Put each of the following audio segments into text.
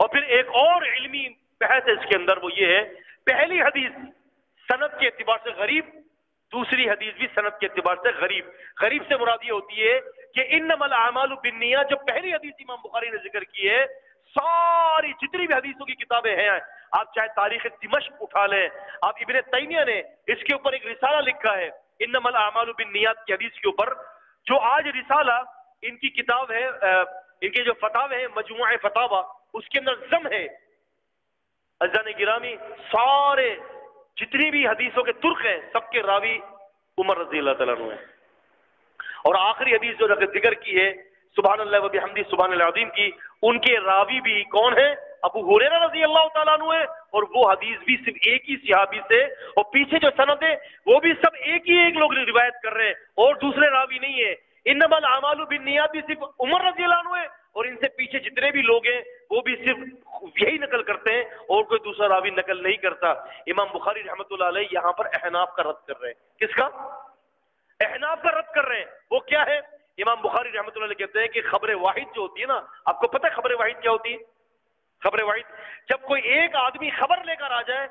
اور پھر ایک اور علمی بحث ہے اس کے اندر، وہ یہ ہے پہلی حدیث سند کے اعتبار سے غریب، دوسری حدیث بھی سند کے اعتبار سے غریب۔ غریب سے مراد یہ ہوتی ہے کہ انما الاعمال بالنیات، جو پہلی حدیث امام بخاری نے ذکر کی ہے، ساری جتنی بھی حدیثوں کی کتابیں ہیں، آپ چاہے تاریخ دمشق اٹھا لیں، آپ ابن تیمیہ نے اس کے اوپر ایک رسالہ لکھا ہے انما الاعمال بالنیات کی حدیث کے اوپر، جو آج رسالہ ان کی کتاب ہے، ان کے جو فتاوے ہیں مجموعہ فتاوی، اس کے اندر ضم ہے عزیزان گرامی، سارے جتنی بھی حدیثوں کے ترک ہیں سب کے راوی عمر رضی اللہ تعالیٰ عنہ ہیں۔ اور آخری حدیث جو ذکر کی ہے سبحان اللہ و بحمدہ سبحان العظیم کی، ان کے راوی بھی کون ہیں؟ ابو ہریرہ رضی اللہ تعالیٰ عنہ ہے، اور وہ حدیث بھی صرف ایک ہی صحابی سے، اور پیچھے جو سند ہے وہ بھی سب ایک ہی ایک لوگ روایت کر رہے ہیں اور دوسرے راوی نہیں ہے۔ انما الاعمال بالنیات بھی صرف عمر رضی اللہ عنہ ہے، اور ان سے پیچھے جتنے بھی لوگ ہیں وہ بھی صرف یہی نقل کرتے ہیں اور کوئی دوسرا راوی نقل نہیں کرتا۔ امام بخاری رحمۃ اللہ علیہ یہاں پر احناف کا رد کر رہے ہیں۔ کس کا؟ احناف کا رد کر رہے ہیں۔ وہ کیا ہے؟ امام بخاری رحمۃ اللہ علیہ کہتے ہیں کہ خبر واحد جو ہوتی ہے نا، آپ کو پتہ ہے خبر واحد کیا ہوتی ہے؟ خبر واحد جب کوئی ایک آدمی خبر لے کر آ جائے،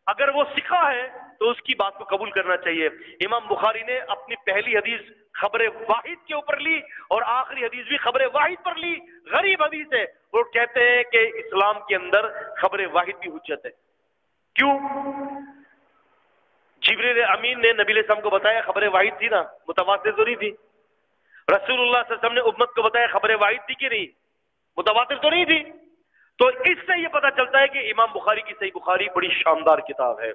اگر وہ ثقہ ہے تو اس کی بات کو قبول کرنا چاہیے۔ امام بخاری نے اپنی پہلی حدیث خبر واحد کے اوپر لی اور آخری حدیث بھی خبر واحد پر لی، غریب حدیث ہے۔ وہ کہتے ہیں کہ اسلام کے اندر خبر واحد بھی حجت ہے۔ کیوں؟ جبریل امین نے نبی علیہ السلام کو بتایا خبر واحد تھی نا، متواتر تو نہیں تھی۔ رسول اللہ صلی اللہ علیہ وسلم نے امت کو بتایا خبر واحد تھی کہ نہیں، متواتر تو نہیں تھی۔ تو اس سے یہ پتہ چلتا ہے کہ امام بخاری کی صحیح بخاری بڑی شاندار کتاب ہے۔